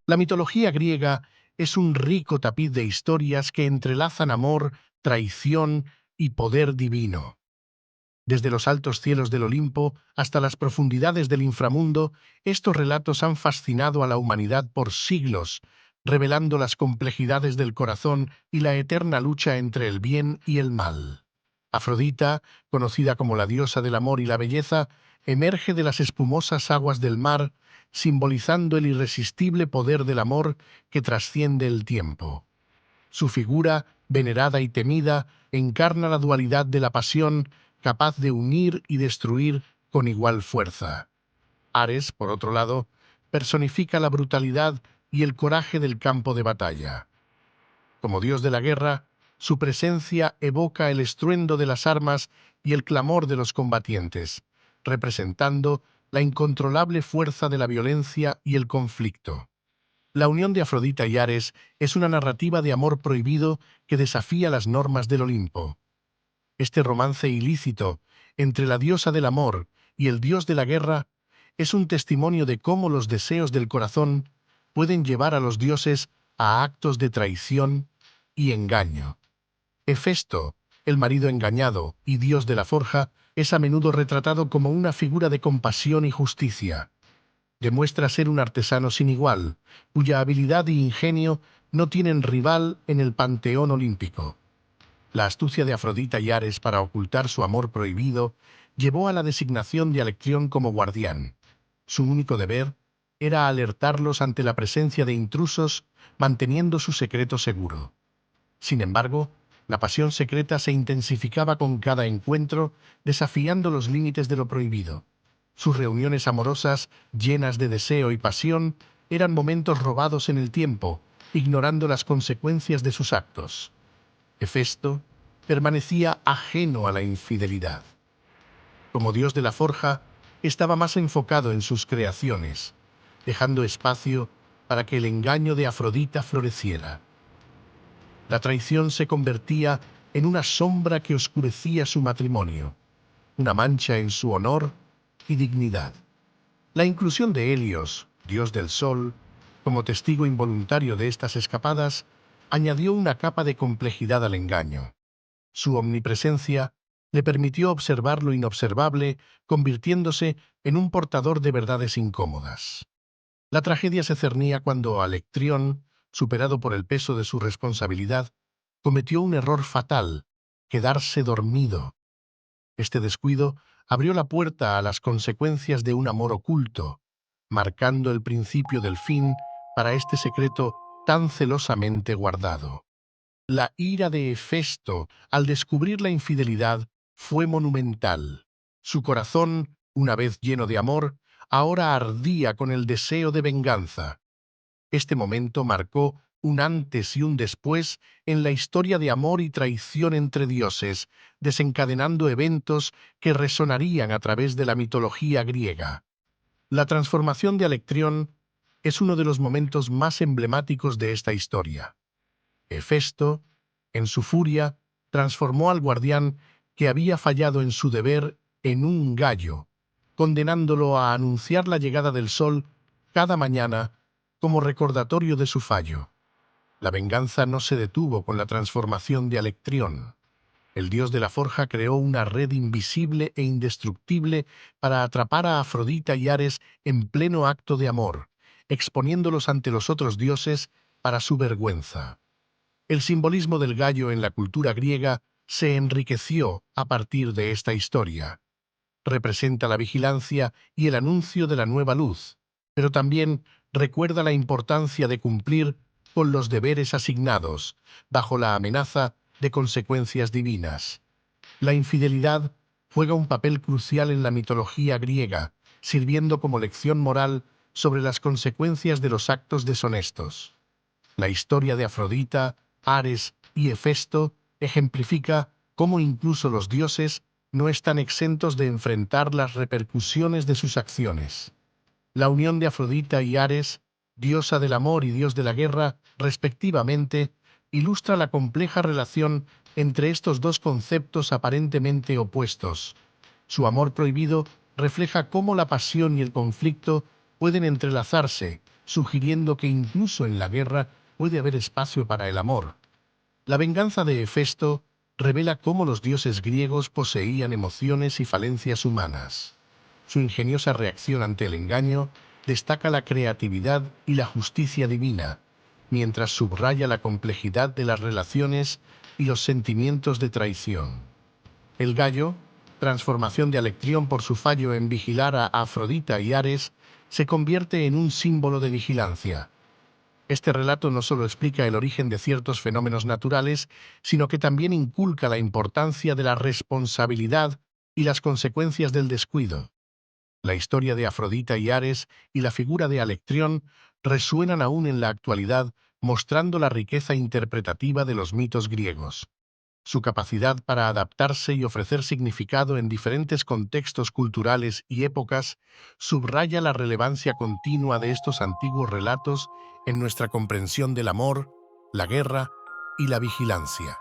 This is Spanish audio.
La mitología griega es un rico tapiz de historias que entrelazan amor, traición y poder divino. Desde los altos cielos del Olimpo hasta las profundidades del inframundo, estos relatos han fascinado a la humanidad por siglos, revelando las complejidades del corazón y la eterna lucha entre el bien y el mal. Afrodita, conocida como la diosa del amor y la belleza, emerge de las espumosas aguas del mar, simbolizando el irresistible poder del amor que trasciende el tiempo. Su figura, venerada y temida, encarna la dualidad de la pasión, capaz de unir y destruir con igual fuerza. Ares, por otro lado, personifica la brutalidad y el coraje del campo de batalla. Como dios de la guerra, su presencia evoca el estruendo de las armas y el clamor de los combatientes, representando la incontrolable fuerza de la violencia y el conflicto. La unión de Afrodita y Ares es una narrativa de amor prohibido que desafía las normas del Olimpo. Este romance ilícito entre la diosa del amor y el dios de la guerra es un testimonio de cómo los deseos del corazón pueden llevar a los dioses a actos de traición y engaño. Hefesto, el marido engañado y dios de la forja, es a menudo retratado como una figura de compasión y justicia. Demuestra ser un artesano sin igual, cuya habilidad y ingenio no tienen rival en el panteón olímpico. La astucia de Afrodita y Ares para ocultar su amor prohibido llevó a la designación de Alectrión como guardián. Su único deber era alertarlos ante la presencia de intrusos, manteniendo su secreto seguro. Sin embargo, la pasión secreta se intensificaba con cada encuentro, desafiando los límites de lo prohibido. Sus reuniones amorosas, llenas de deseo y pasión, eran momentos robados en el tiempo, ignorando las consecuencias de sus actos. Hefesto permanecía ajeno a la infidelidad. Como dios de la forja, estaba más enfocado en sus creaciones, dejando espacio para que el engaño de Afrodita floreciera. La traición se convertía en una sombra que oscurecía su matrimonio, una mancha en su honor y dignidad. La inclusión de Helios, dios del sol, como testigo involuntario de estas escapadas, añadió una capa de complejidad al engaño. Su omnipresencia le permitió observar lo inobservable, convirtiéndose en un portador de verdades incómodas. La tragedia se cernía cuando Alectrión, superado por el peso de su responsabilidad, cometió un error fatal: quedarse dormido. Este descuido abrió la puerta a las consecuencias de un amor oculto, marcando el principio del fin para este secreto tan celosamente guardado. La ira de Hefesto al descubrir la infidelidad fue monumental. Su corazón, una vez lleno de amor, ahora ardía con el deseo de venganza. Este momento marcó un antes y un después en la historia de amor y traición entre dioses, desencadenando eventos que resonarían a través de la mitología griega. La transformación de Alectrión es uno de los momentos más emblemáticos de esta historia. Hefesto, en su furia, transformó al guardián que había fallado en su deber en un gallo, condenándolo a anunciar la llegada del sol cada mañana como recordatorio de su fallo. La venganza no se detuvo con la transformación de Alectrión. El dios de la forja creó una red invisible e indestructible para atrapar a Afrodita y Ares en pleno acto de amor, exponiéndolos ante los otros dioses para su vergüenza. El simbolismo del gallo en la cultura griega se enriqueció a partir de esta historia. Representa la vigilancia y el anuncio de la nueva luz, pero también recuerda la importancia de cumplir con los deberes asignados, bajo la amenaza de consecuencias divinas. La infidelidad juega un papel crucial en la mitología griega, sirviendo como lección moral sobre las consecuencias de los actos deshonestos. La historia de Afrodita, Ares y Hefesto ejemplifica cómo incluso los dioses no están exentos de enfrentar las repercusiones de sus acciones. La unión de Afrodita y Ares, diosa del amor y dios de la guerra, respectivamente, ilustra la compleja relación entre estos dos conceptos aparentemente opuestos. Su amor prohibido refleja cómo la pasión y el conflicto pueden entrelazarse, sugiriendo que incluso en la guerra puede haber espacio para el amor. La venganza de Hefesto revela cómo los dioses griegos poseían emociones y falencias humanas. Su ingeniosa reacción ante el engaño destaca la creatividad y la justicia divina, mientras subraya la complejidad de las relaciones y los sentimientos de traición. El gallo, transformación de Alectrión por su fallo en vigilar a Afrodita y Ares, se convierte en un símbolo de vigilancia. Este relato no solo explica el origen de ciertos fenómenos naturales, sino que también inculca la importancia de la responsabilidad y las consecuencias del descuido. La historia de Afrodita y Ares y la figura de Alectrión resuenan aún en la actualidad, mostrando la riqueza interpretativa de los mitos griegos. Su capacidad para adaptarse y ofrecer significado en diferentes contextos culturales y épocas subraya la relevancia continua de estos antiguos relatos en nuestra comprensión del amor, la guerra y la vigilancia.